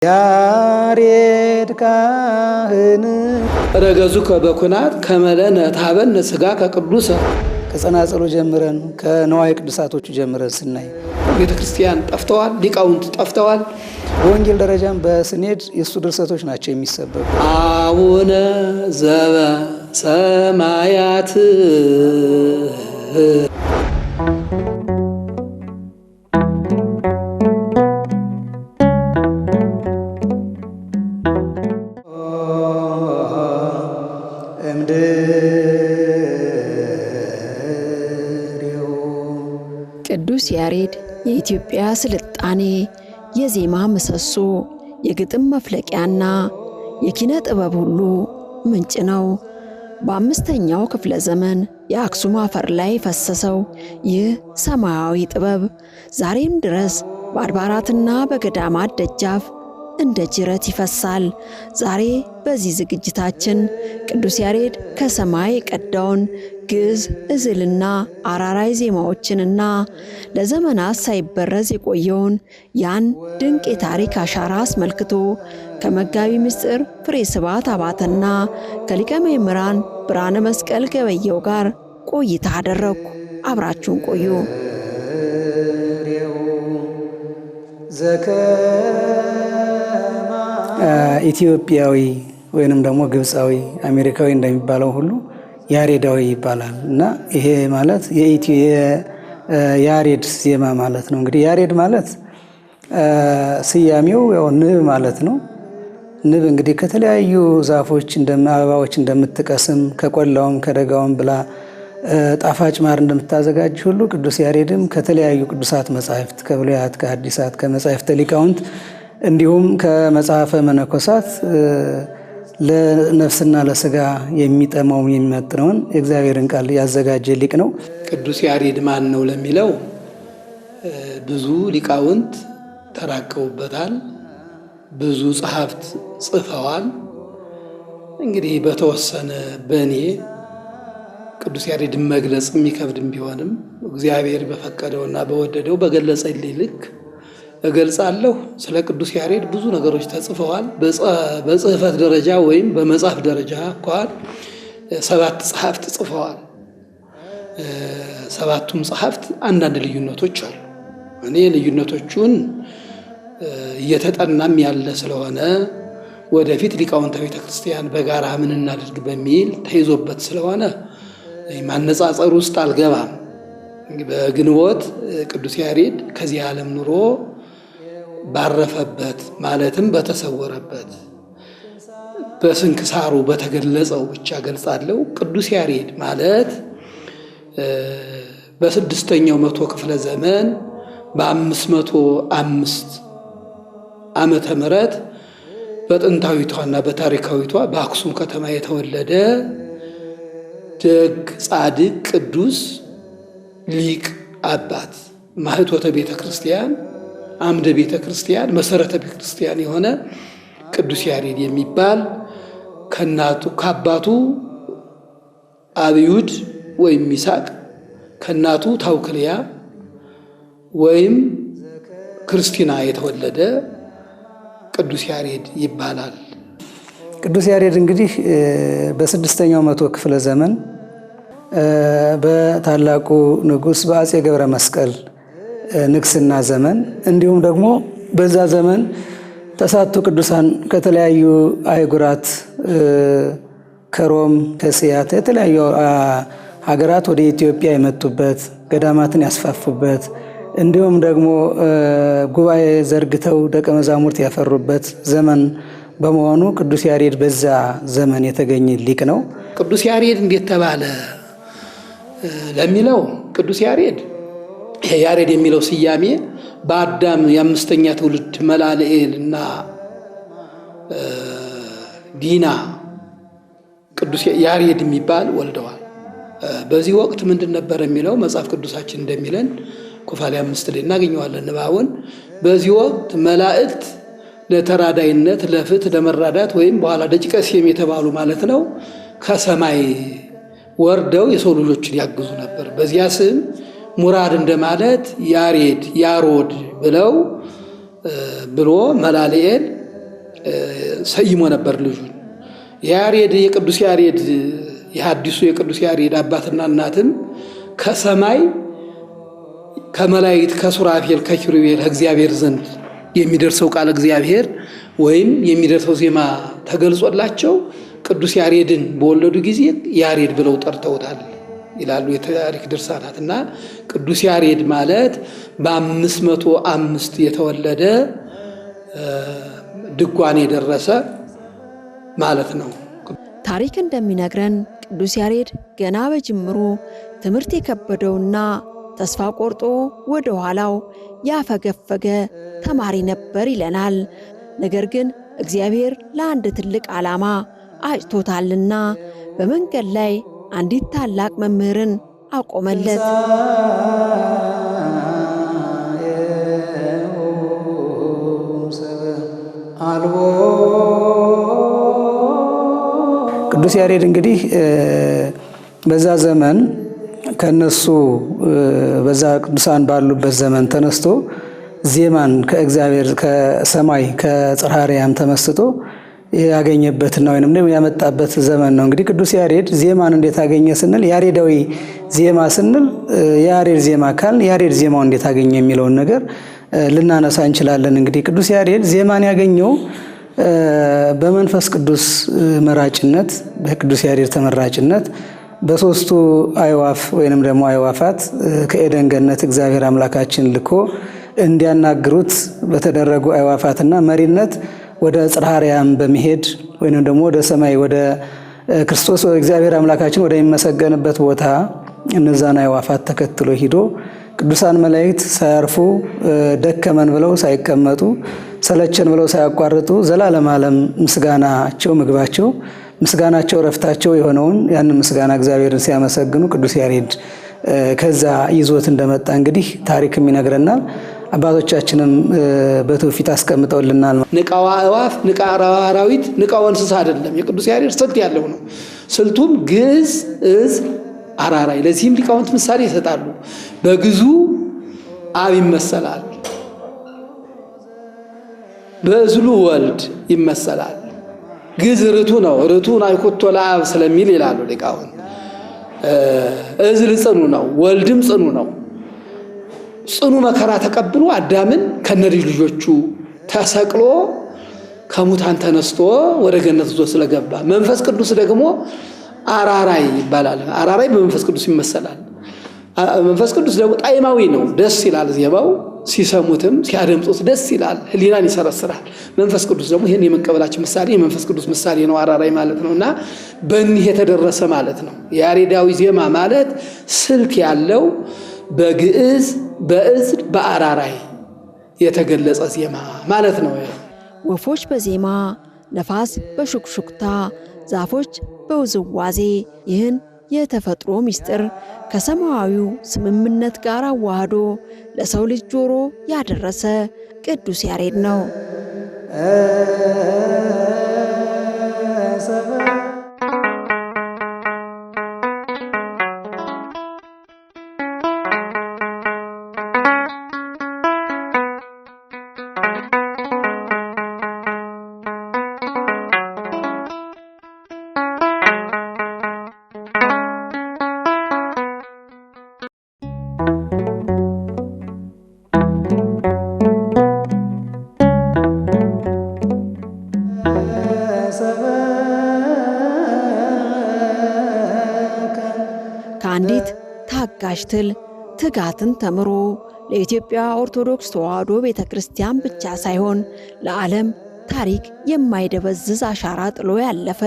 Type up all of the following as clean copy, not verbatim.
ያሬድ ካህን ረገዙ ከበኩናት ከመለነ ታበን ስጋ ከቅዱሰ ከጸናጽሉ ጀምረን ከነዋይ ቅዱሳቶቹ ጀምረን ስናይ ቤተ ክርስቲያን ጠፍተዋል፣ ሊቃውንት ጠፍተዋል። በወንጌል ደረጃም በስኔድ የሱ ድርሰቶች ናቸው የሚሰበኩ። አቡነ ዘበ ሰማያት ቅዱስ ያሬድ የኢትዮጵያ ስልጣኔ የዜማ ምሰሶ፣ የግጥም መፍለቂያና የኪነ ጥበብ ሁሉ ምንጭ ነው። በአምስተኛው ክፍለ ዘመን የአክሱም አፈር ላይ ፈሰሰው ይህ ሰማያዊ ጥበብ ዛሬም ድረስ በአድባራትና በገዳማት ደጃፍ እንደ ጅረት ይፈሳል። ዛሬ በዚህ ዝግጅታችን ቅዱስ ያሬድ ከሰማይ የቀዳውን ግዕዝ፣ ዕዝልና አራራይ ዜማዎችንና ለዘመናት ሳይበረዝ የቆየውን ያን ድንቅ የታሪክ አሻራ አስመልክቶ ከመጋቢ ምስጢር ፍሬ ስብሐት አባተና ከሊቀ መምህራን ብርሃነ መስቀል ገበየው ጋር ቆይታ አደረግኩ። አብራችሁን ቆዩ። ኢትዮጵያዊ ወይንም ደግሞ ግብፃዊ አሜሪካዊ እንደሚባለው ሁሉ ያሬዳዊ ይባላል እና ይሄ ማለት የያሬድ ዜማ ማለት ነው። እንግዲህ ያሬድ ማለት ስያሜው ያው ንብ ማለት ነው። ንብ እንግዲህ ከተለያዩ ዛፎች አበባዎች እንደምትቀስም ከቆላውም ከደጋውም ብላ ጣፋጭ ማር እንደምታዘጋጅ ሁሉ ቅዱስ ያሬድም ከተለያዩ ቅዱሳት መጻሕፍት ከብሉያት ከሐዲሳት ከመጻሕፍተ ሊቃውንት እንዲሁም ከመጽሐፈ መነኮሳት ለነፍስና ለስጋ የሚጠማው የሚመጥነውን የእግዚአብሔርን ቃል ያዘጋጀ ሊቅ ነው። ቅዱስ ያሬድ ማን ነው ለሚለው ብዙ ሊቃውንት ተራቀውበታል፣ ብዙ ጸሐፍት ጽፈዋል። እንግዲህ በተወሰነ በእኔ ቅዱስ ያሬድን መግለጽ የሚከብድም ቢሆንም እግዚአብሔር በፈቀደውና በወደደው በገለጸልኝ ልክ እገልጻለሁ። ስለ ቅዱስ ያሬድ ብዙ ነገሮች ተጽፈዋል። በጽሕፈት ደረጃ ወይም በመጽሐፍ ደረጃ እንኳን 7 ጸሐፍት ጽፈዋል። 7ቱም ጸሐፍት አንዳንድ ልዩነቶች አሉ። እኔ ልዩነቶቹን እየተጠናም ያለ ስለሆነ ወደፊት ሊቃውንተ ቤተ ክርስቲያን በጋራ ምን እናድርግ በሚል ተይዞበት ስለሆነ ማነጻጸር ውስጥ አልገባም። በግንቦት ቅዱስ ያሬድ ከዚህ ዓለም ኑሮ ባረፈበት ማለትም በተሰወረበት በስንክሳሩ በተገለጸው ብቻ ገልጻለሁ። ቅዱስ ያሬድ ማለት በ6ኛው መቶ ክፍለ ዘመን በ505 ዓመተ ምህረት በጥንታዊቷና በታሪካዊቷ በአክሱም ከተማ የተወለደ ደግ ጻድቅ ቅዱስ ሊቅ አባት ማህቶተ ቤተ ክርስቲያን አምደ ቤተ ክርስቲያን መሰረተ ቤተ ክርስቲያን የሆነ ቅዱስ ያሬድ የሚባል ከአባቱ አብዩድ ወይም ይስሐቅ ከእናቱ ታውክልያ ወይም ክርስቲና የተወለደ ቅዱስ ያሬድ ይባላል። ቅዱስ ያሬድ እንግዲህ በ6ኛው መቶ ክፍለ ዘመን በታላቁ ንጉሥ በአፄ ገብረ መስቀል ንግስና ዘመን እንዲሁም ደግሞ በዛ ዘመን ተሳቱ ቅዱሳን ከተለያዩ አህጉራት ከሮም ከእስያት የተለያዩ ሀገራት ወደ ኢትዮጵያ የመጡበት ገዳማትን ያስፋፉበት እንዲሁም ደግሞ ጉባኤ ዘርግተው ደቀ መዛሙርት ያፈሩበት ዘመን በመሆኑ ቅዱስ ያሬድ በዛ ዘመን የተገኘ ሊቅ ነው። ቅዱስ ያሬድ እንዴት ተባለ ለሚለው ቅዱስ ያሬድ ያሬድ የሚለው ስያሜ በአዳም የ5ኛ ትውልድ መላልኤል እና ዲና ቅዱስ ያሬድ የሚባል ወልደዋል። በዚህ ወቅት ምንድን ነበር የሚለው መጽሐፍ ቅዱሳችን እንደሚለን ኩፋሌ 5 ላይ እናገኘዋለን ንባቡን። በዚህ ወቅት መላእክት ለተራዳይነት ለፍትህ ለመራዳት ወይም በኋላ ደቂቀ ሴም የተባሉ ማለት ነው ከሰማይ ወርደው የሰው ልጆችን ያግዙ ነበር። በዚያ ስም ሙራድ እንደማለት ያሬድ ያሮድ ብሎ መላልኤል ሰይሞ ነበር ልጁን። ያሬድ የቅዱስ ያሬድ የሐዲሱ የቅዱስ ያሬድ አባትና እናትም ከሰማይ ከመላእክት ከሱራፌል ከኪሩቤል ከእግዚአብሔር ዘንድ የሚደርሰው ቃል እግዚአብሔር ወይም የሚደርሰው ዜማ ተገልጾላቸው ቅዱስ ያሬድን በወለዱ ጊዜ ያሬድ ብለው ጠርተውታል ይላሉ የታሪክ ድርሳናት። እና ቅዱስ ያሬድ ማለት በ505 የተወለደ ድጓን የደረሰ ማለት ነው። ታሪክ እንደሚነግረን ቅዱስ ያሬድ ገና በጅምሩ ትምህርት የከበደውና ተስፋ ቆርጦ ወደ ኋላው ያፈገፈገ ተማሪ ነበር ይለናል። ነገር ግን እግዚአብሔር ለአንድ ትልቅ ዓላማ አጭቶታልና በመንገድ ላይ አንዲት ታላቅ መምህርን አቆመለት። ቅዱስ ያሬድ እንግዲህ በዛ ዘመን ከነሱ በዛ ቅዱሳን ባሉበት ዘመን ተነስቶ ዜማን ከእግዚአብሔር ከሰማይ ከጽርሐ አርያም ተመስጦ ያገኘበትና ወይንም ደግሞ ያመጣበት ዘመን ነው። እንግዲህ ቅዱስ ያሬድ ዜማን እንዴት አገኘ ስንል ያሬዳዊ ዜማ ስንል ያሬድ ዜማ ካልን ያሬድ ዜማው እንዴት አገኘ የሚለውን ነገር ልናነሳ እንችላለን። እንግዲህ ቅዱስ ያሬድ ዜማን ያገኘው በመንፈስ ቅዱስ መራጭነት በቅዱስ ያሬድ ተመራጭነት በሶስቱ አዕዋፍ ወይንም ደግሞ አዕዋፋት ከኤደን ገነት እግዚአብሔር አምላካችን ልኮ እንዲያናግሩት በተደረጉ አዕዋፋትና መሪነት ወደ ጽርሐ አርያም በመሄድ ወይንም ደግሞ ወደ ሰማይ ወደ ክርስቶስ እግዚአብሔር አምላካችን ወደሚመሰገንበት ቦታ እነዛን አዕዋፋት ተከትሎ ሂዶ ቅዱሳን መላእክት ሳያርፉ ደከመን ብለው ሳይቀመጡ ሰለቸን ብለው ሳያቋርጡ ዘላለም ዓለም ምስጋናቸው ምግባቸው ምስጋናቸው ረፍታቸው የሆነውን ያንን ምስጋና እግዚአብሔርን ሲያመሰግኑ ቅዱስ ያሬድ ከዛ ይዞት እንደመጣ እንግዲህ ታሪክም ይነግረናል። አባቶቻችንም በትውፊት አስቀምጠውልናል። ንቃዋ አዕዋፍ፣ ንቃዋ አራዊት፣ ንቃዋ እንስሳ አይደለም። የቅዱስ ያሬድ ስልት ያለው ነው። ስልቱም ግዕዝ፣ ዕዝ፣ አራራይ። ለዚህም ሊቃውንት ምሳሌ ይሰጣሉ። በግዙ አብ ይመሰላል፣ በእዝሉ ወልድ ይመሰላል። ግዕዝ ርቱ ነው። ርቱን አይኮቶ ለአብ ስለሚል ይላሉ ሊቃውንት። እዝል ጽኑ ነው፣ ወልድም ጽኑ ነው። ጽኑ መከራ ተቀብሎ አዳምን ከነልጅ ልጆቹ ተሰቅሎ ከሙታን ተነስቶ ወደ ገነት ይዞ ስለገባ፣ መንፈስ ቅዱስ ደግሞ አራራይ ይባላል። አራራይ በመንፈስ ቅዱስ ይመሰላል። መንፈስ ቅዱስ ደግሞ ጣዕማዊ ነው፣ ደስ ይላል ዜማው፣ ሲሰሙትም ሲያደምጡት ደስ ይላል፣ ሕሊናን ይሰረስራል። መንፈስ ቅዱስ ደግሞ ይህን የመቀበላችን ምሳሌ የመንፈስ ቅዱስ ምሳሌ ነው አራራይ ማለት ነው። እና በእኒህ የተደረሰ ማለት ነው። ያሬዳዊ ዜማ ማለት ስልት ያለው በግዕዝ በዕዝል በአራራይ የተገለጸ ዜማ ማለት ነው። ወፎች በዜማ ነፋስ በሹክሹክታ ዛፎች በውዝዋዜ ይህን የተፈጥሮ ምስጢር ከሰማያዊው ስምምነት ጋር አዋህዶ ለሰው ልጅ ጆሮ ያደረሰ ቅዱስ ያሬድ ነው። ከአንዲት ታጋሽ ትል ትጋትን ተምሮ ለኢትዮጵያ ኦርቶዶክስ ተዋሕዶ ቤተ ክርስቲያን ብቻ ሳይሆን ለዓለም ታሪክ የማይደበዝዝ አሻራ ጥሎ ያለፈ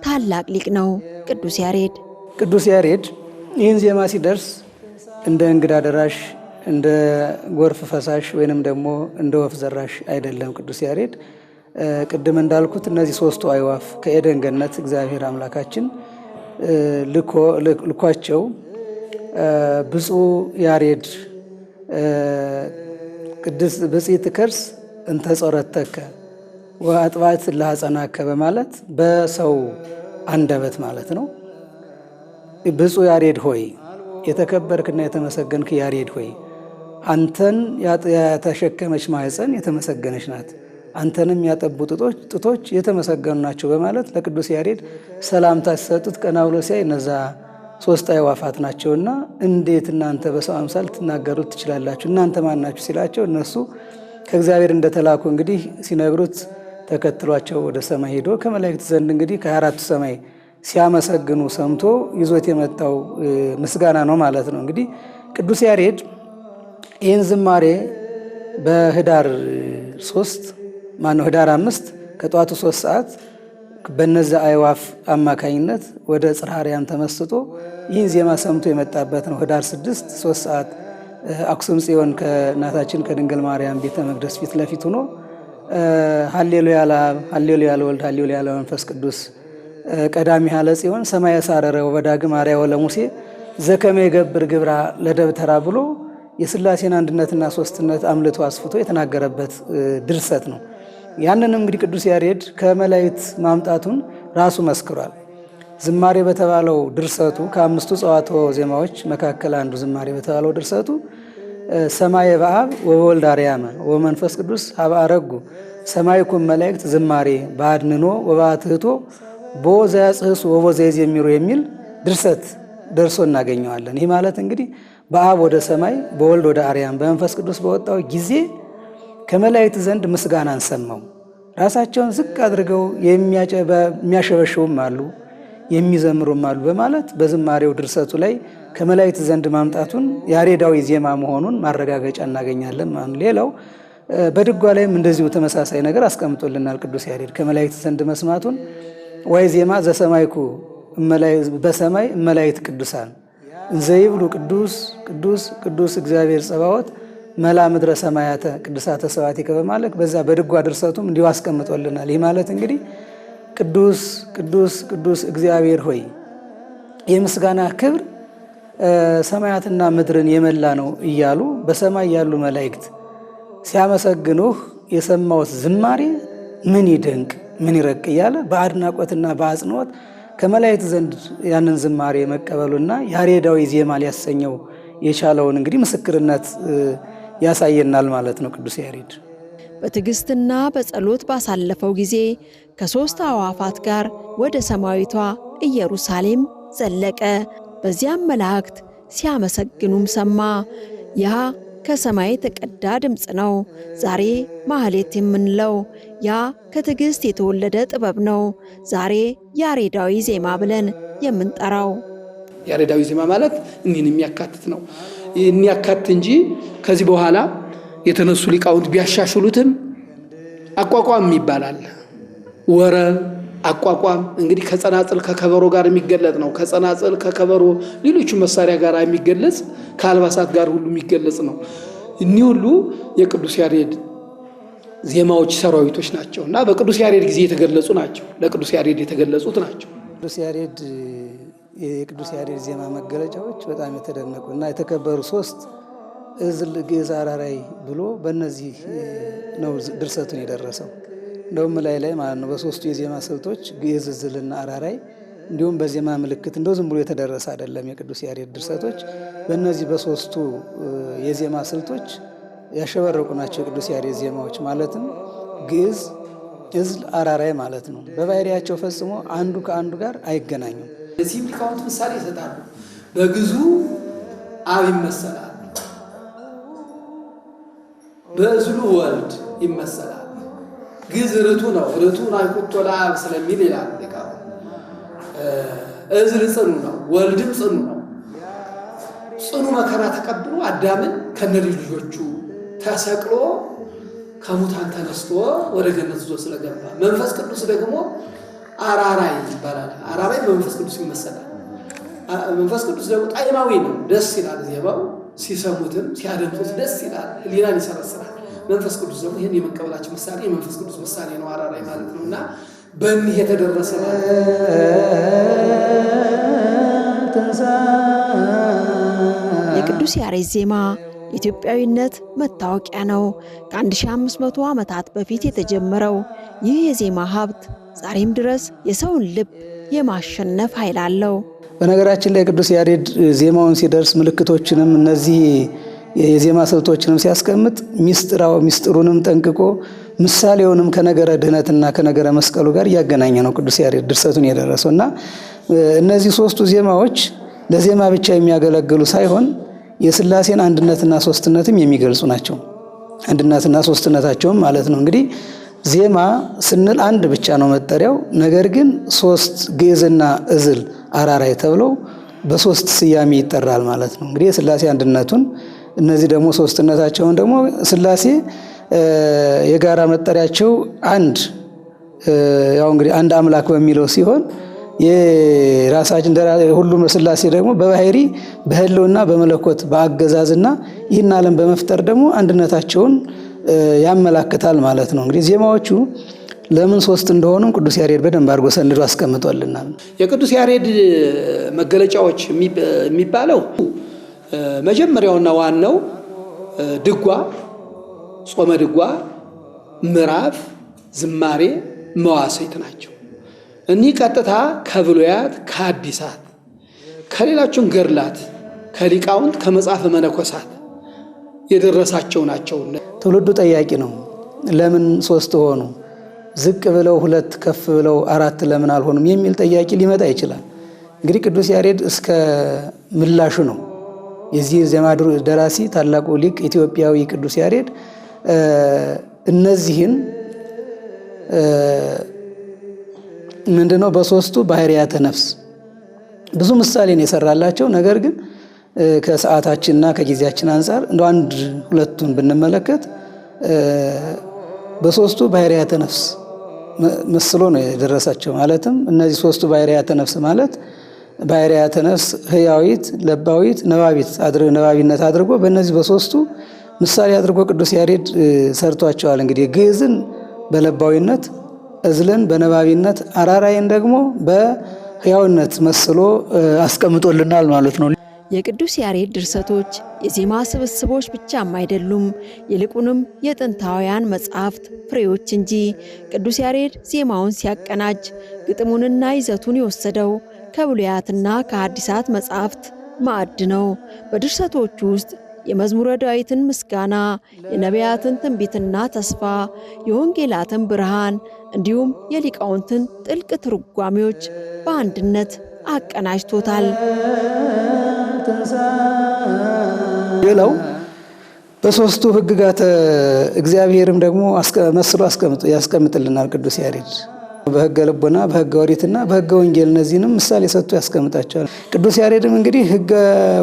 ታላቅ ሊቅ ነው ቅዱስ ያሬድ። ቅዱስ ያሬድ ይህን ዜማ ሲደርስ እንደ እንግዳ ደራሽ እንደ ጎርፍ ፈሳሽ ወይንም ደግሞ እንደ ወፍ ዘራሽ አይደለም። ቅዱስ ያሬድ ቅድም እንዳልኩት እነዚህ ሶስቱ አዕዋፍ ከኤደን ገነት እግዚአብሔር አምላካችን ልኳቸው ብፁዕ ያሬድ ቅድስት ብፅዕት ከርስ እንተ ጾረተከ ወአጥባዕት ለሐፀናከ በማለት በሰው አንደበት ማለት ነው። ብፁዕ ያሬድ ሆይ የተከበርክና የተመሰገንክ ያሬድ ሆይ አንተን የተሸከመች ማኅፀን የተመሰገነች ናት። አንተንም ያጠቡ ጡቶች የተመሰገኑ ናቸው በማለት ለቅዱስ ያሬድ ሰላምታ ሲሰጡት ቀና ብሎ ሲያይ እነዛ 3 አዕዋፋት ናቸውና እንዴት እናንተ በሰው አምሳል ትናገሩት ትችላላችሁ? እናንተ ማን ናችሁ ሲላቸው እነሱ ከእግዚአብሔር እንደተላኩ እንግዲህ ሲነግሩት ተከትሏቸው ወደ ሰማይ ሄዶ ከመላእክት ዘንድ እንግዲህ ከ24ቱ ሰማይ ሲያመሰግኑ ሰምቶ ይዞት የመጣው ምስጋና ነው ማለት ነው። እንግዲህ ቅዱስ ያሬድ ይህን ዝማሬ በህዳር 5 ከጠዋቱ 3 ሰዓት በነዛ አዕዋፍ አማካኝነት ወደ ጽርሐ አርያም ተመስጦ ይህን ዜማ ሰምቶ የመጣበት ነው። ህዳር 6 3 ሰዓት አክሱም ጽዮን ከእናታችን ከድንግል ማርያም ቤተ መቅደስ ፊት ለፊት ሆኖ ሃሌሉያ ለአብ ሃሌሉያ ለወልድ ሃሌሉያ ለመንፈስ ቅዱስ ቀዳሚ ሀለ ጽዮን ሰማየ ሳረረ ወበዳግም አርአያ ለሙሴ ዘከመ ይገብር ግብራ ለደብተራ ብሎ የሥላሴን አንድነትና ሶስትነት አምልቶ አስፍቶ የተናገረበት ድርሰት ነው። ያንንም እንግዲህ ቅዱስ ያሬድ ከመላእክት ማምጣቱን ራሱ መስክሯል። ዝማሬ በተባለው ድርሰቱ ከ5ቱ ጸዋትወ ዜማዎች መካከል አንዱ ዝማሬ በተባለው ድርሰቱ ሰማየ በአብ ወበወልድ አርያመ ወመንፈስ ቅዱስ ሀበ አረጉ ሰማይኩም መላእክት ዝማሬ በአድንኖ ወበአትህቶ ቦ ዘያጽህሱ ወቦ ዘየዜሚሩ የሚል ድርሰት ደርሶ እናገኘዋለን። ይህ ማለት እንግዲህ በአብ ወደ ሰማይ በወልድ ወደ አርያም በመንፈስ ቅዱስ በወጣው ጊዜ ከመላእክት ዘንድ ምስጋናን ሰማው። ራሳቸውን ዝቅ አድርገው የሚያሸበሽቡም አሉ የሚዘምሩም አሉ በማለት በዝማሬው ድርሰቱ ላይ ከመላእክት ዘንድ ማምጣቱን ያሬዳዊ ዜማ መሆኑን ማረጋገጫ እናገኛለን ማለት ነው። ሌላው በድጓ ላይም እንደዚሁ ተመሳሳይ ነገር አስቀምጦልናል ቅዱስ ያሬድ ከመላእክት ዘንድ መስማቱን ወይ ዜማ ዘሰማይኩ በሰማይ መላእክት ቅዱሳን እንዘይብሉ ቅዱስ ቅዱስ ቅዱስ እግዚአብሔር ጸባዖት መላ ምድረ ሰማያተ ቅዱሳተ ሰባቲከ በማለት በዛ በድጓ ድርሰቱም እንዲሁ አስቀምጦልናል። ይህ ማለት እንግዲህ ቅዱስ ቅዱስ ቅዱስ እግዚአብሔር ሆይ የምስጋና ክብር ሰማያትና ምድርን የመላ ነው እያሉ በሰማይ ያሉ መላእክት ሲያመሰግኑህ የሰማሁት ዝማሬ ምን ይደንቅ ምን ይረቅ እያለ በአድናቆትና በአጽንኦት ከመላእክት ዘንድ ያንን ዝማሬ መቀበሉና ያሬዳዊ ዜማ ሊያሰኘው የቻለውን እንግዲህ ምስክርነት ያሳየናል ማለት ነው ቅዱስ ያሬድ። በትዕግስትና በጸሎት ባሳለፈው ጊዜ ከ3 አዕዋፋት ጋር ወደ ሰማያዊቷ ኢየሩሳሌም ዘለቀ። በዚያም መላእክት ሲያመሰግኑም ሰማ። ያ ከሰማይ የተቀዳ ድምፅ ነው። ዛሬ ማህሌት የምንለው ያ ከትዕግስት የተወለደ ጥበብ ነው። ዛሬ ያሬዳዊ ዜማ ብለን የምንጠራው። ያሬዳዊ ዜማ ማለት እኒህን የሚያካትት ነው። የሚያካትት እንጂ ከዚህ በኋላ የተነሱ ሊቃውንት ቢያሻሽሉትም አቋቋም ይባላል። ወረብ አቋቋም እንግዲህ ከጸናጽል ከከበሮ ጋር የሚገለጽ ነው። ከጸናጽል ከከበሮ ሌሎች መሳሪያ ጋር የሚገለጽ ከአልባሳት ጋር ሁሉ የሚገለጽ ነው። እኒህ ሁሉ የቅዱስ ያሬድ ዜማዎች ሰራዊቶች ናቸው እና በቅዱስ ያሬድ ጊዜ የተገለጹ ናቸው። ለቅዱስ ያሬድ የተገለጹት ናቸው። የቅዱስ ያሬድ ዜማ መገለጫዎች በጣም የተደነቁ እና የተከበሩ 3 እዝል ግዕዝ አራራይ ብሎ በእነዚህ ነው ድርሰቱን የደረሰው። እንደውም ላይ ማለት ነው በ3ቱ የዜማ ስልቶች ግዕዝ፣ እዝልና አራራይ እንዲሁም በዜማ ምልክት እንደው ዝም ብሎ የተደረሰ አይደለም። የቅዱስ ያሬድ ድርሰቶች በእነዚህ በ3ቱ የዜማ ስልቶች ያሸበረቁ ናቸው። የቅዱስ ያሬድ ዜማዎች ማለትም ግዕዝ፣ እዝል፣ አራራይ ማለት ነው። በባህሪያቸው ፈጽሞ አንዱ ከአንዱ ጋር አይገናኙም። እዚህም ሊቃውንት ምሳሌ ይሰጣሉ። በግዙ አብ ይመሰላል፣ በእዝሉ ወልድ ይመሰላል። ግዕዝ ርቱ ነው። ርቱን አይቁቶ ለአብ ስለሚል ይላል ሊቃውንት። እዝል ጽኑ ነው፣ ወልድም ጽኑ ነው። ጽኑ መከራ ተቀብሎ አዳምን ከነልጆቹ ተሰቅሎ ከሙታን ተነስቶ ወደ ገነት ይዞ ስለገባ፣ መንፈስ ቅዱስ ደግሞ አራራይ ይባላል። አራራይ በመንፈስ ቅዱስ ይመሰላል። መንፈስ ቅዱስ ደግሞ ጣዕማዊ ነው፣ ደስ ይላል። ዜማው ሲሰሙትም ሲያደምጡት ደስ ይላል፣ ሕሊናን ይሰረስራል። መንፈስ ቅዱስ ደግሞ ይህን የመቀበላችን ምሳሌ የመንፈስ ቅዱስ ምሳሌ ነው አራራይ ማለት ነው እና በእኒህ የተደረሰ የቅዱስ ያሬድ ዜማ የኢትዮጵያዊነት መታወቂያ ነው። ከ1500 ዓመታት በፊት የተጀመረው ይህ የዜማ ሀብት ዛሬም ድረስ የሰውን ልብ የማሸነፍ ኃይል አለው። በነገራችን ላይ ቅዱስ ያሬድ ዜማውን ሲደርስ ምልክቶችንም እነዚህ የዜማ ስልቶችንም ሲያስቀምጥ ሚስጥሩንም ጠንቅቆ ምሳሌውንም ከነገረ ድህነትና ከነገረ መስቀሉ ጋር እያገናኘ ነው ቅዱስ ያሬድ ድርሰቱን የደረሰው እና እነዚህ ሶስቱ ዜማዎች ለዜማ ብቻ የሚያገለግሉ ሳይሆን የሥላሴን አንድነትና ሶስትነትም የሚገልጹ ናቸው። አንድነትና ሶስትነታቸውም ማለት ነው። እንግዲህ ዜማ ስንል አንድ ብቻ ነው መጠሪያው። ነገር ግን ሶስት ግዕዝና እዝል አራራይ ተብለው በሶስት ስያሜ ይጠራል ማለት ነው። እንግዲህ የሥላሴ አንድነቱን እነዚህ ደግሞ ሶስትነታቸውን ደግሞ ሥላሴ የጋራ መጠሪያቸው አንድ ያው እንግዲህ አንድ አምላክ በሚለው ሲሆን የራሳችን ሁሉም ሥላሴ ደግሞ በባህሪ በህልውና በመለኮት በአገዛዝና ይህን ዓለም በመፍጠር ደግሞ አንድነታቸውን ያመላክታል ማለት ነው። እንግዲህ ዜማዎቹ ለምን ሶስት እንደሆኑም ቅዱስ ያሬድ በደንብ አድርጎ ሰንዶ አስቀምጦልናል። የቅዱስ ያሬድ መገለጫዎች የሚባለው መጀመሪያውና ዋናው ድጓ፣ ጾመ ድጓ፣ ምዕራፍ፣ ዝማሬ፣ መዋሥዕት ናቸው። እኒህ ቀጥታ ከብሉያት ከአዲሳት ከሌላቸውም ገድላት ከሊቃውንት ከመጽሐፈ መነኮሳት የደረሳቸው ናቸው። ትውልዱ ጠያቂ ነው። ለምን ሶስት ሆኑ? ዝቅ ብለው ሁለት ከፍ ብለው አራት ለምን አልሆኑም የሚል ጠያቂ ሊመጣ ይችላል። እንግዲህ ቅዱስ ያሬድ እስከ ምላሹ ነው። የዚህ ዜማ ደራሲ ታላቁ ሊቅ ኢትዮጵያዊ ቅዱስ ያሬድ እነዚህን ምንድነው በሶስቱ ባህሪያተ ነፍስ ብዙ ምሳሌን የሰራላቸው። ነገር ግን ከሰዓታችንና ከጊዜያችን አንፃር እንደ አንድ ሁለቱን ብንመለከት በሶስቱ ባህሪያተ ነፍስ መስሎ ነው የደረሳቸው። ማለትም እነዚህ ሶስቱ ባህሪያተ ነፍስ ማለት ባህሪያተ ነፍስ ህያዊት፣ ለባዊት፣ ነባቢነት አድርጎ በእነዚህ በሶስቱ ምሳሌ አድርጎ ቅዱስ ያሬድ ሰርቷቸዋል። እንግዲህ ግዕዝን በለባዊነት፣ እዝልን በነባቢነት፣ አራራይን ደግሞ በህያውነት መስሎ አስቀምጦልናል ማለት ነው። የቅዱስ ያሬድ ድርሰቶች የዜማ ስብስቦች ብቻም አይደሉም፣ ይልቁንም የጥንታውያን መጻሕፍት ፍሬዎች እንጂ። ቅዱስ ያሬድ ዜማውን ሲያቀናጅ ግጥሙንና ይዘቱን የወሰደው ከብሉያትና ከሐዲሳት መጻሕፍት ማዕድ ነው። በድርሰቶቹ ውስጥ የመዝሙረ ዳዊትን ምስጋና፣ የነቢያትን ትንቢትና ተስፋ፣ የወንጌላትን ብርሃን እንዲሁም የሊቃውንትን ጥልቅ ትርጓሜዎች በአንድነት አቀናጅቶታል። ሌላው በሶስቱ ሕግጋተ እግዚአብሔርም ደግሞ መስሎ ያስቀምጥልናል ቅዱስ ያሬድ። በሕገ ልቦና፣ በሕገ ኦሪትና በሕገ ወንጌል እነዚህንም ምሳሌ ሰጥቶ ያስቀምጣቸዋል። ቅዱስ ያሬድም እንግዲህ ሕገ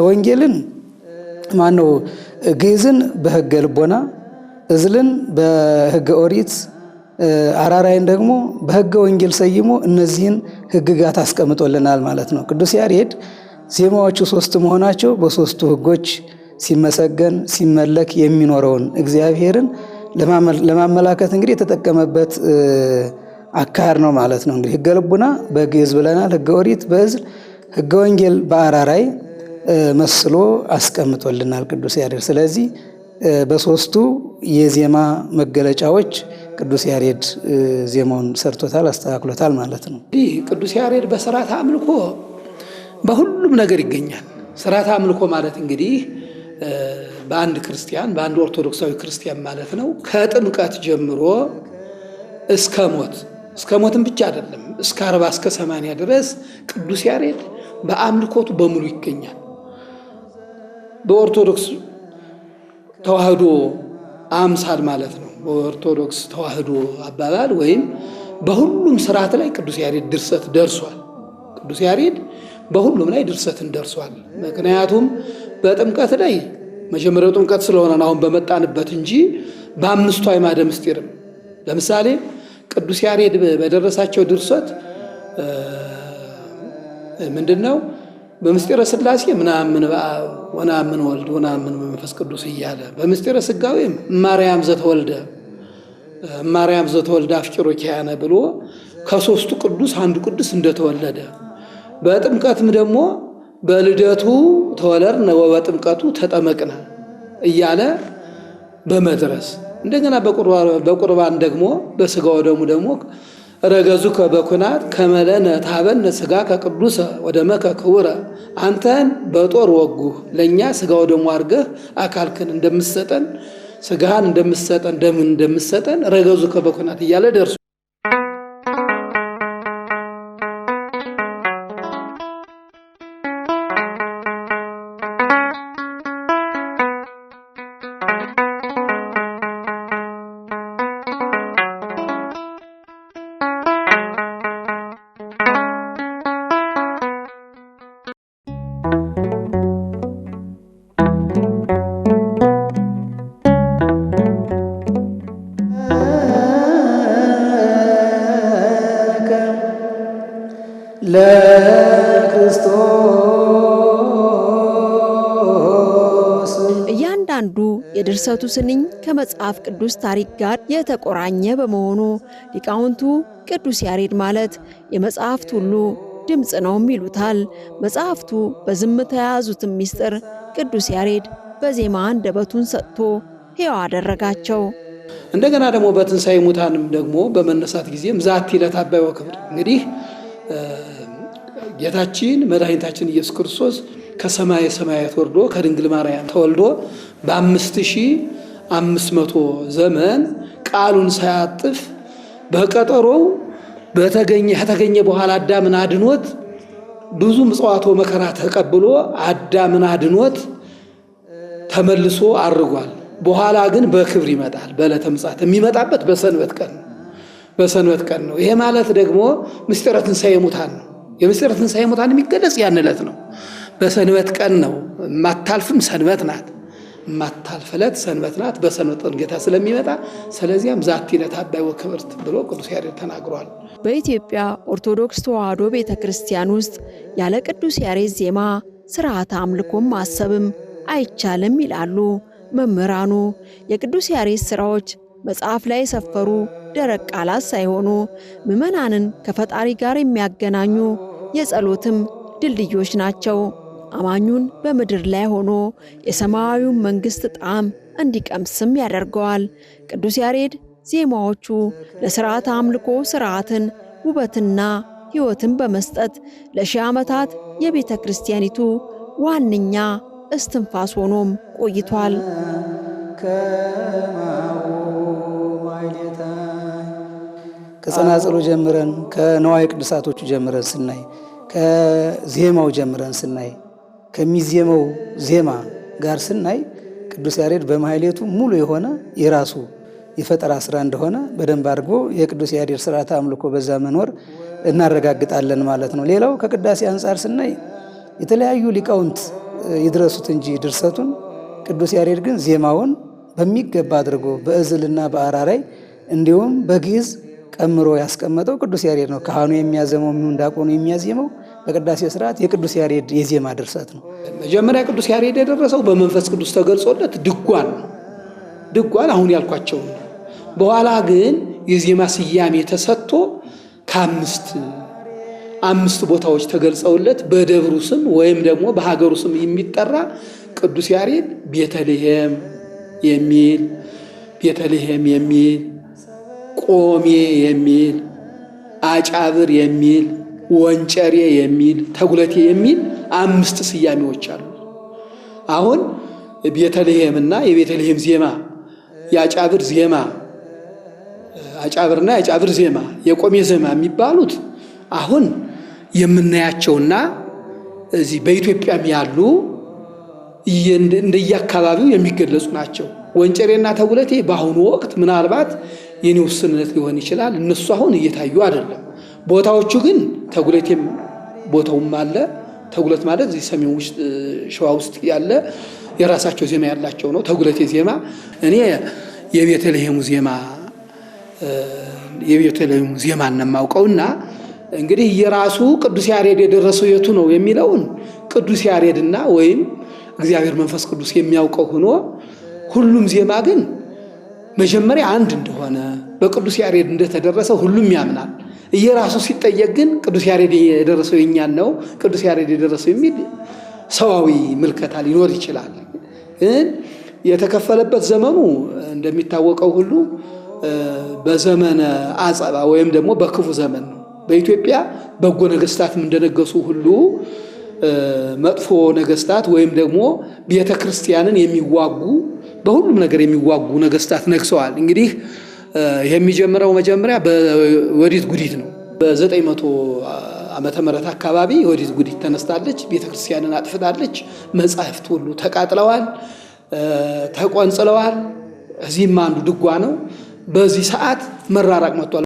ወንጌልን ማነው ግዕዝን በሕገ ልቦና፣ እዝልን በሕገ ኦሪት፣ አራራይን ደግሞ በሕገ ወንጌል ሰይሞ እነዚህን ሕግጋት አስቀምጦልናል ማለት ነው። ቅዱስ ያሬድ ዜማዎቹ ሶስት መሆናቸው በሶስቱ ሕጎች ሲመሰገን ሲመለክ የሚኖረውን እግዚአብሔርን ለማመላከት እንግዲህ የተጠቀመበት አካሄድ ነው ማለት ነው። እንግዲህ ሕገ ልቡና በግዕዝ ብለናል፣ ሕገ ኦሪት በእዝል፣ ሕገ ወንጌል በአራራይ መስሎ አስቀምጦልናል ቅዱስ ያሬድ። ስለዚህ በሶስቱ የዜማ መገለጫዎች ቅዱስ ያሬድ ዜማውን ሰርቶታል፣ አስተካክሎታል ማለት ነው። ይህ ቅዱስ ያሬድ በሥርዓተ አምልኮ በሁሉም ነገር ይገኛል። ሥርዓተ አምልኮ ማለት እንግዲህ በአንድ ክርስቲያን በአንድ ኦርቶዶክሳዊ ክርስቲያን ማለት ነው ከጥምቀት ጀምሮ እስከ ሞትም ብቻ አይደለም እስከ 40 እስከ 80 ድረስ ቅዱስ ያሬድ በአምልኮቱ በሙሉ ይገኛል። በኦርቶዶክስ ተዋህዶ አምሳል ማለት ነው። በኦርቶዶክስ ተዋህዶ አባባል ወይም በሁሉም ስርዓት ላይ ቅዱስ ያሬድ ድርሰት ደርሷል። ቅዱስ ያሬድ በሁሉም ላይ ድርሰትን ደርሷል። ምክንያቱም በጥምቀት ላይ መጀመሪያው ጥምቀት ስለሆነ አሁን በመጣንበት እንጂ በአምስቱ አዕማደ ምስጢርም ለምሳሌ ቅዱስ ያሬድ በደረሳቸው ድርሰት ምንድነው? በምስጢረ ሥላሴ ምናምን ወናምን ወልድ ወናምን መንፈስ ቅዱስ እያለ በምስጢረ ሥጋዌም ማርያም ዘተወልደ አፍቅሮ ኪያነ ብሎ ከሶስቱ ቅዱስ አንዱ ቅዱስ እንደተወለደ በጥምቀትም ደግሞ በልደቱ ተወለድነ ወበጥምቀቱ ተጠመቅነ እያለ በመድረስ እንደገና በቁርባን ደግሞ በስጋው ደግሞ ረገዙከ በኩናት ከመለነ ታበነ ስጋ ከቅዱሰ ወደመከ ክቡረ አንተን በጦር ወጉህ ለእኛ ስጋው ደግሞ አድርገህ አካልክን እንደምትሰጠን ስጋህን እንደምትሰጠን ደምን እንደምትሰጠን ረገዙ ከበኩናት እያለ ደርሱ። እያንዳንዱ የድርሰቱ ስንኝ ከመጽሐፍ ቅዱስ ታሪክ ጋር የተቆራኘ በመሆኑ ሊቃውንቱ ቅዱስ ያሬድ ማለት የመጽሐፍት ሁሉ ድምፅ ነውም ይሉታል። መጽሐፍቱ በዝምታ የያዙትን ምስጢር ቅዱስ ያሬድ በዜማ አንደበቱን ሰጥቶ ሕያው አደረጋቸው። እንደገና ደግሞ በትንሣኤ ሙታንም ደግሞ በመነሳት ጊዜም ዛቲ ለታባይ ወክብር እንግዲህ ጌታችን መድኃኒታችን ኢየሱስ ክርስቶስ ከሰማየ ሰማያት ወርዶ ከድንግል ማርያም ተወልዶ በ5500 ዘመን ቃሉን ሳያጥፍ በቀጠሮው ከተገኘ በኋላ አዳምን አድኖት ብዙ ምጽዋቶ መከራ ተቀብሎ አዳምን አድኖት ተመልሶ አርጓል። በኋላ ግን በክብር ይመጣል። በዕለተ ምጽአት የሚመጣበት በሰንበት ቀን ነው። ይሄ ማለት ደግሞ ምስጢረ ትንሣኤ ሙታን ነው። የምስጢረ ትንሣኤ ሙታን የሚገለጽ ያን ዕለት ነው። በሰንበት ቀን ነው። የማታልፍም ሰንበት ናት። የማታልፍ ዕለት ሰንበት ናት። በሰንበት ቀን ጌታ ስለሚመጣ ስለዚያም ዛቲ ለታባይ ወክብርት ብሎ ቅዱስ ያሬድ ተናግሯል። በኢትዮጵያ ኦርቶዶክስ ተዋሕዶ ቤተ ክርስቲያን ውስጥ ያለ ቅዱስ ያሬድ ዜማ ሥርዓተ አምልኮም ማሰብም አይቻልም ይላሉ መምህራኑ። የቅዱስ ያሬድ ሥራዎች መጽሐፍ ላይ የሰፈሩ ደረቅ ቃላት ሳይሆኑ ምዕመናንን ከፈጣሪ ጋር የሚያገናኙ የጸሎትም ድልድዮች ናቸው። አማኙን በምድር ላይ ሆኖ የሰማያዊውን መንግሥት ጣዕም እንዲቀምስም ያደርገዋል። ቅዱስ ያሬድ ዜማዎቹ ለሥርዓተ አምልኮ ሥርዓትን ውበትና ሕይወትን በመስጠት ለሺህ ዓመታት የቤተ ክርስቲያኒቱ ዋነኛ እስትንፋስ ሆኖም ቆይቷል። ከጸናጽሉ ጀምረን ከነዋይ ቅዱሳቶቹ ጀምረን ስናይ ከዜማው ጀምረን ስናይ ከሚዜመው ዜማ ጋር ስናይ ቅዱስ ያሬድ በማሕሌቱ ሙሉ የሆነ የራሱ የፈጠራ ስራ እንደሆነ በደንብ አድርጎ የቅዱስ ያሬድ ሥርዓተ አምልኮ በዛ መኖር እናረጋግጣለን ማለት ነው። ሌላው ከቅዳሴ አንጻር ስናይ የተለያዩ ሊቃውንት ይድረሱት እንጂ ድርሰቱን ቅዱስ ያሬድ ግን ዜማውን በሚገባ አድርጎ በእዝልና በአራራይ እንዲሁም በግዕዝ ቀምሮ ያስቀመጠው ቅዱስ ያሬድ ነው። ካህኑ የሚያዘመው ዲያቆኑ የሚያዜመው በቅዳሴ ስርዓት የቅዱስ ያሬድ የዜማ ድርሰት ነው። መጀመሪያ ቅዱስ ያሬድ የደረሰው በመንፈስ ቅዱስ ተገልጾለት ድጓን ነው። ድጓን አሁን ያልኳቸው ነው። በኋላ ግን የዜማ ስያሜ ተሰጥቶ ከአምስት ቦታዎች ተገልጸውለት በደብሩ ስም ወይም ደግሞ በሀገሩ ስም የሚጠራ ቅዱስ ያሬድ ቤተልሔም የሚል ቆሜ የሚል አጫብር የሚል ወንጨሬ የሚል ተጉለቴ የሚል 5 ስያሜዎች አሉ። አሁን ቤተልሔምና የቤተልሔም ዜማ፣ የአጫብር ዜማ፣ አጫብርና የአጫብር ዜማ፣ የቆሜ ዜማ የሚባሉት አሁን የምናያቸውና እዚህ በኢትዮጵያም ያሉ እንደየአካባቢው የሚገለጹ ናቸው። ወንጨሬና ተጉለቴ በአሁኑ ወቅት ምናልባት የኔ ውስንነት ሊሆን ይችላል። እነሱ አሁን እየታዩ አይደለም። ቦታዎቹ ግን ተጉለቴም ቦታውም አለ። ተጉለት ማለት እዚህ ሰሜን ውስጥ ሸዋ ውስጥ ያለ የራሳቸው ዜማ ያላቸው ነው። ተጉለቴ ዜማ እኔ የቤተልሔሙ ዜማ እናማውቀውና እንግዲህ የራሱ ቅዱስ ያሬድ የደረሰው የቱ ነው የሚለውን ቅዱስ ያሬድና ወይም እግዚአብሔር መንፈስ ቅዱስ የሚያውቀው ሆኖ ሁሉም ዜማ ግን መጀመሪያ አንድ እንደሆነ በቅዱስ ያሬድ እንደተደረሰ ሁሉም ያምናል። እየራሱ ሲጠየቅ ግን ቅዱስ ያሬድ የደረሰው የኛን ነው፣ ቅዱስ ያሬድ የደረሰው የሚል ሰዋዊ ምልከታ ሊኖር ይችላል። የተከፈለበት ዘመኑ እንደሚታወቀው ሁሉ በዘመነ አጸባ ወይም ደግሞ በክፉ ዘመን ነው። በኢትዮጵያ በጎ ነገስታትም እንደነገሱ ሁሉ መጥፎ ነገስታት ወይም ደግሞ ቤተ ክርስቲያንን የሚዋጉ በሁሉም ነገር የሚዋጉ ነገስታት ነግሰዋል። እንግዲህ የሚጀምረው መጀመሪያ በወዲት ጉዲት ነው። በ900 ዓመተ ምህረት አካባቢ ወዲት ጉዲት ተነስታለች፣ ቤተክርስቲያንን አጥፍታለች። መጻሕፍት ሁሉ ተቃጥለዋል፣ ተቆንጽለዋል። እዚህም አንዱ ድጓ ነው። በዚህ ሰዓት መራራቅ መጥቷል።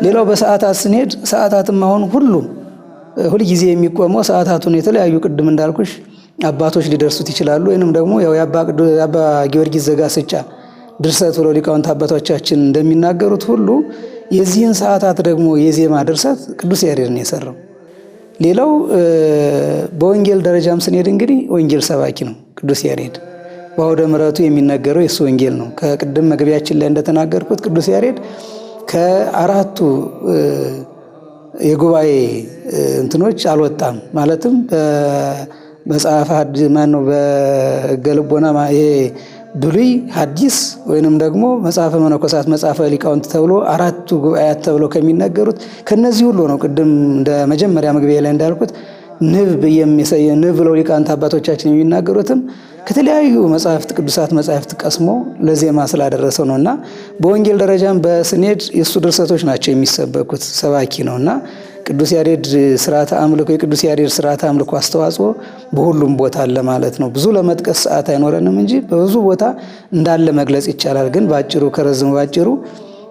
ሌላው በሰዓታት ስንሄድ ሰዓታትም አሁን ሁልጊዜ የሚቆመው ሰዓታቱን የተለያዩ ቅድም እንዳልኩሽ አባቶች ሊደርሱት ይችላሉ። ወይንም ደግሞ ያው የአባ ጊዮርጊስ ዘጋስጫ ድርሰት ብለው ሊቃውንት አባቶቻችን እንደሚናገሩት ሁሉ የዚህን ሰዓታት ደግሞ የዜማ ድርሰት ቅዱስ ያሬድ ነው የሰራው። ሌላው በወንጌል ደረጃም ስንሄድ እንግዲህ ወንጌል ሰባኪ ነው ቅዱስ ያሬድ። በአውደ ምሕረቱ የሚነገረው የሱ ወንጌል ነው። ከቅድም መግቢያችን ላይ እንደተናገርኩት ቅዱስ ያሬድ ከአራቱ የጉባኤ እንትኖች አልወጣም። ማለትም በመጽሐፈ ማነው በገልቦና ይሄ ብሉይ ሐዲስ ወይንም ደግሞ መጽሐፈ መነኮሳት መጽሐፈ ሊቃውንት ተብሎ አራቱ ጉባኤያት ተብሎ ከሚነገሩት ከነዚህ ሁሉ ነው። ቅድም እንደ መጀመሪያ መግቢያ ላይ እንዳልኩት ንብ ብለው ሊቃውንት አባቶቻችን የሚናገሩትም ከተለያዩ መጽሐፍት ቅዱሳት መጽሐፍት ቀስሞ ለዜማ ስላደረሰው ነውና በወንጌል ደረጃም በስኔድ የሱ ድርሰቶች ናቸው የሚሰበኩት። ሰባኪ ነውና ቅዱስ ያሬድ ስርዓተ አምልኮ የቅዱስ ያሬድ ስርዓተ አምልኮ አስተዋጽኦ በሁሉም ቦታ አለ ማለት ነው። ብዙ ለመጥቀስ ሰዓት አይኖረንም እንጂ በብዙ ቦታ እንዳለ መግለጽ ይቻላል። ግን ባጭሩ ከረዝሙ ባጭሩ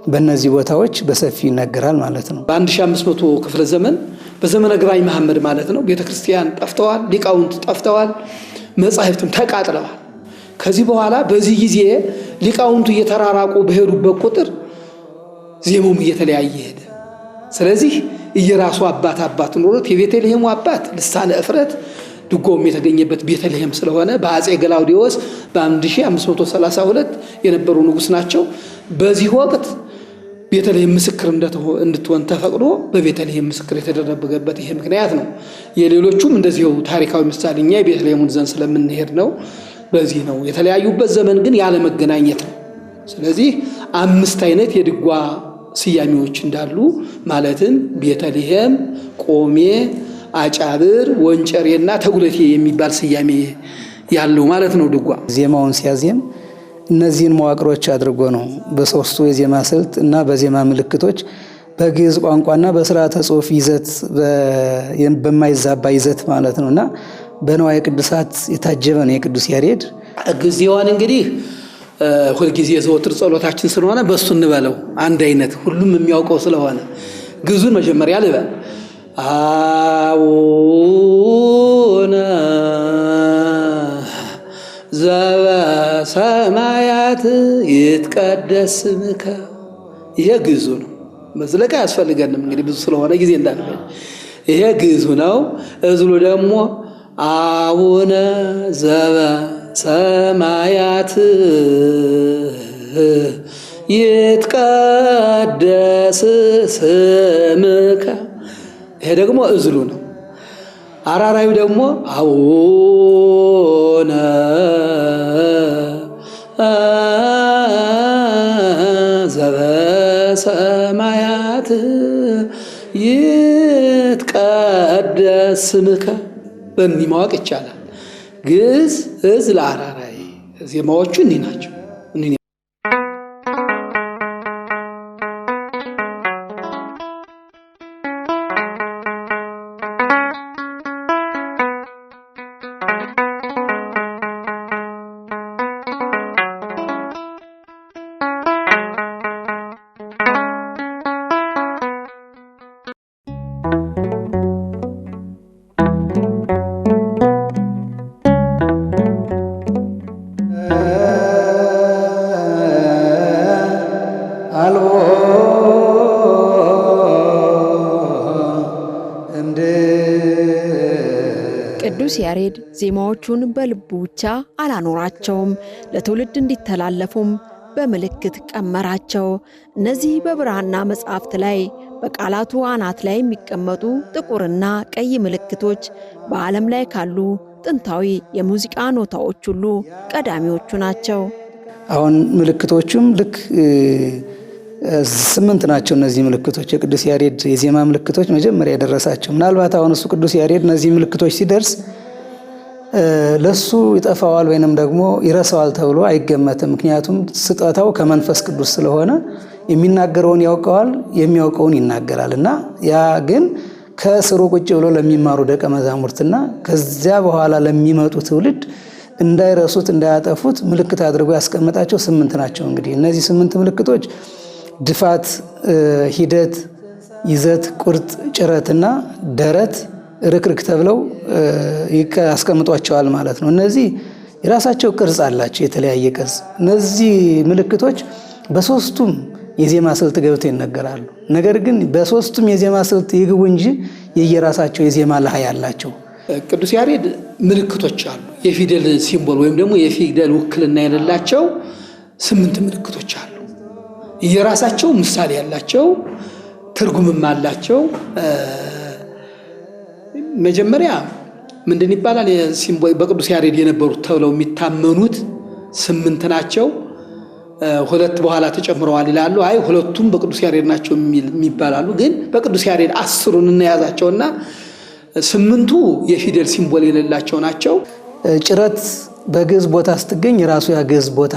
በእነዚህ ቦታዎች በሰፊ ይነገራል ማለት ነው። በ1500 ክፍለ ዘመን በዘመነ ግራኝ መሐመድ ማለት ነው ቤተክርስቲያን ጠፍተዋል፣ ሊቃውንት ጠፍተዋል፣ መጻሕፍትም ተቃጥለዋል። ከዚህ በኋላ በዚህ ጊዜ ሊቃውንቱ እየተራራቁ በሄዱበት ቁጥር ዜማውም እየተለያየ ሄደ። ስለዚህ እየራሱ አባት ኖሮት የቤተልሔሙ አባት ልሳነ እፍረት ድጓውም የተገኘበት ቤተልሔም ስለሆነ በአጼ ገላውዲዮስ በ1532 የነበሩ ንጉሥ ናቸው። በዚህ ወቅት ቤተልሔም ምስክር እንድትሆን ተፈቅዶ በቤተልሔም ምስክር የተደረገበት ይሄ ምክንያት ነው። የሌሎቹም እንደዚሁ ታሪካዊ ምሳሌ እኛ የቤተልሔሙን ዘንድ ስለምንሄድ ነው። በዚህ ነው የተለያዩበት ዘመን ግን ያለ መገናኘት ነው። ስለዚህ 5 አይነት የድጓ ስያሜዎች እንዳሉ ማለትም ቤተልሔም፣ ቆሜ፣ አጫብር፣ ወንጨሬና ተጉለቴ የሚባል ስያሜ ያለው ማለት ነው። ድጓ ዜማውን ሲያዜም እነዚህን መዋቅሮች አድርጎ ነው በሶስቱ የዜማ ስልት እና በዜማ ምልክቶች በግዕዝ ቋንቋና በስርዓተ ጽሑፍ ይዘት በማይዛባ ይዘት ማለት ነውና በንዋየ ቅዱሳት የታጀበ ነው የቅዱስ ያሬድ ጊዜዋን እንግዲህ ሁልጊዜ ዘወትር ጸሎታችን ስለሆነ በሱ እንበለው አንድ አይነት ሁሉም የሚያውቀው ስለሆነ ግዕዙን መጀመሪያ ልበል። አቡነ ዘበሰማያት ይትቀደስ ስምከ። ይሄ ግዕዙ ነው። መዝለቅ አያስፈልገንም እንግዲህ ብዙ ስለሆነ ጊዜ እንዳልፈጅ። ይሄ ግዕዙ ነው። እዝሉ ደግሞ አቡነ ዘበሰማያት ይትቀደስ ስምከ። ይሄ ደግሞ እዝሉ ነው። አራራዩ ደግሞ አቡነ ዘበሰማያት ይትቀደስ ስምከ። በእኒህ ማወቅ ይቻላል። ግዕዝ፣ እዝል፣ አራራይ ዜማዎቹ እኒህ ናቸው። ቅዱስ ያሬድ ዜማዎቹን በልቡ ብቻ አላኖራቸውም፣ ለትውልድ እንዲተላለፉም በምልክት ቀመራቸው። እነዚህ በብራና መጻሕፍት ላይ በቃላቱ አናት ላይ የሚቀመጡ ጥቁርና ቀይ ምልክቶች በዓለም ላይ ካሉ ጥንታዊ የሙዚቃ ኖታዎች ሁሉ ቀዳሚዎቹ ናቸው። አሁን ምልክቶቹም ልክ 8 ናቸው እነዚህ ምልክቶች፣ የቅዱስ ያሬድ የዜማ ምልክቶች መጀመሪያ የደረሳቸው። ምናልባት አሁን እሱ ቅዱስ ያሬድ እነዚህ ምልክቶች ሲደርስ ለሱ ይጠፋዋል ወይንም ደግሞ ይረሳዋል ተብሎ አይገመትም። ምክንያቱም ስጦታው ከመንፈስ ቅዱስ ስለሆነ የሚናገረውን ያውቀዋል፣ የሚያውቀውን ይናገራል እና ያ ግን ከስሩ ቁጭ ብሎ ለሚማሩ ደቀ መዛሙርትና ከዚያ በኋላ ለሚመጡ ትውልድ እንዳይረሱት እንዳያጠፉት ምልክት አድርጎ ያስቀመጣቸው 8 ናቸው። እንግዲህ እነዚህ 8 ምልክቶች ድፋት፣ ሂደት፣ ይዘት፣ ቁርጥ፣ ጭረትና ደረት፣ ርክርክ ተብለው ያስቀምጧቸዋል ማለት ነው። እነዚህ የራሳቸው ቅርጽ አላቸው፣ የተለያየ ቅርጽ። እነዚህ ምልክቶች በሶስቱም የዜማ ስልት ገብተው ይነገራሉ። ነገር ግን በሶስቱም የዜማ ስልት ይግቡ እንጂ የየራሳቸው የዜማ ለሃይ አላቸው። ቅዱስ ያሬድ ምልክቶች አሉ። የፊደል ሲምቦል ወይም ደግሞ የፊደል ውክልና የሌላቸው 8 ምልክቶች አሉ። የራሳቸው ምሳሌ ያላቸው ትርጉምም አላቸው። መጀመሪያ ምንድን ይባላል? ሲምቦል በቅዱስ ያሬድ የነበሩት ተብለው የሚታመኑት 8 ናቸው። 2 በኋላ ተጨምረዋል ይላሉ። አይ 2ቱም በቅዱስ ያሬድ ናቸው የሚባላሉ። ግን በቅዱስ ያሬድ 10ሩን እናያዛቸውና 8ቱ የፊደል ሲምቦል የሌላቸው ናቸው። ጭረት በግዕዝ ቦታ ስትገኝ ራሱ ያ ግዕዝ ቦታ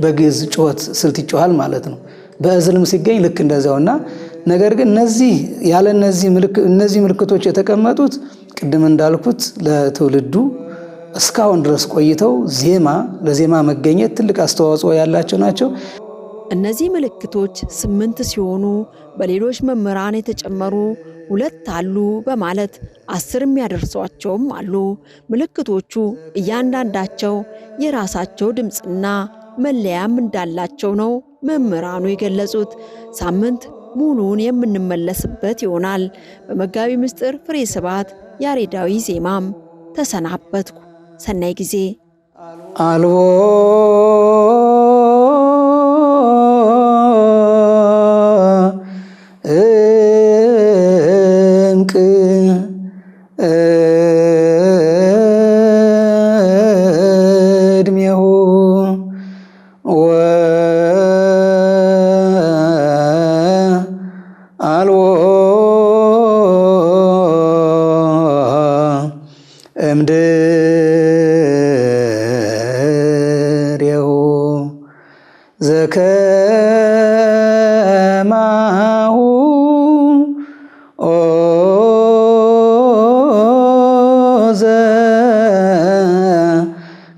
በግዕዝ ጩኸት ስልት ይጮሃል ማለት ነው። በእዝልም ሲገኝ ልክ እንደዛውና ነገር ግን እነዚህ ምልክቶች የተቀመጡት ቅድም እንዳልኩት ለትውልዱ እስካሁን ድረስ ቆይተው ለዜማ መገኘት ትልቅ አስተዋጽኦ ያላቸው ናቸው። እነዚህ ምልክቶች 8 ሲሆኑ በሌሎች መምህራን የተጨመሩ 2 አሉ በማለት 10 የሚያደርሷቸውም አሉ። ምልክቶቹ እያንዳንዳቸው የራሳቸው ድምፅና መለያም እንዳላቸው ነው መምህራኑ የገለጹት። ሳምንት ሙሉውን የምንመለስበት ይሆናል። በመጋቢ ምስጢር ፍሬ ስብሐት ያሬዳዊ ዜማም ተሰናበትኩ። ሰናይ ጊዜ። አልቦ እምቅ እድሜሁ አልቦ እምድሬሁ ዘከማሁ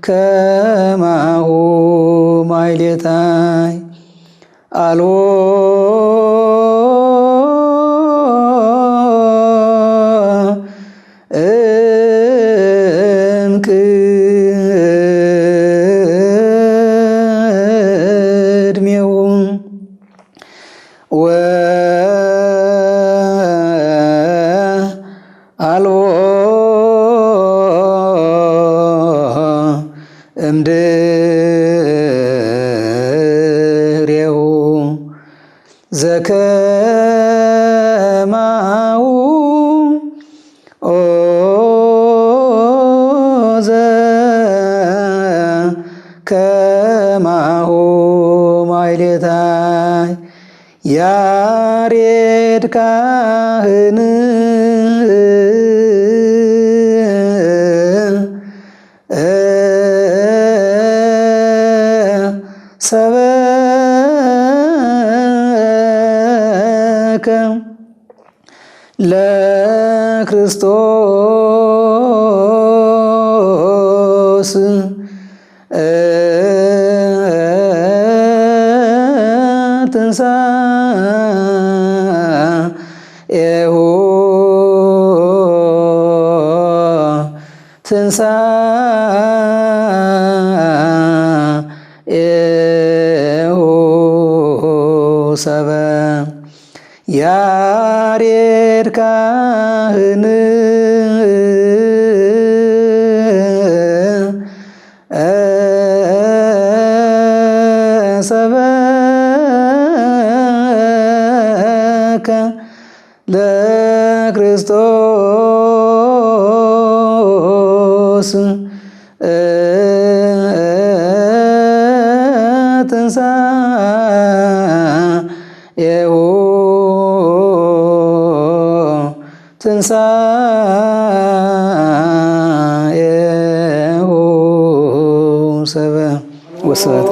ዘከማሁ ማይሌታይ አልቦ እምቅ እድሜሁ አልቦ እምድሬሁ ዘከማሁ ዘከማሁ ማይሌታይ ያሬድ ካህን ሰበከ ለክርስቶስ ትንሣኤሁ ትንሣኤሁ ሰበ ያሬድ ካህን ሰበከ ለክርስቶስ ትንሣኤሁ ትንሣኤሁ ሰበ ወስብሐት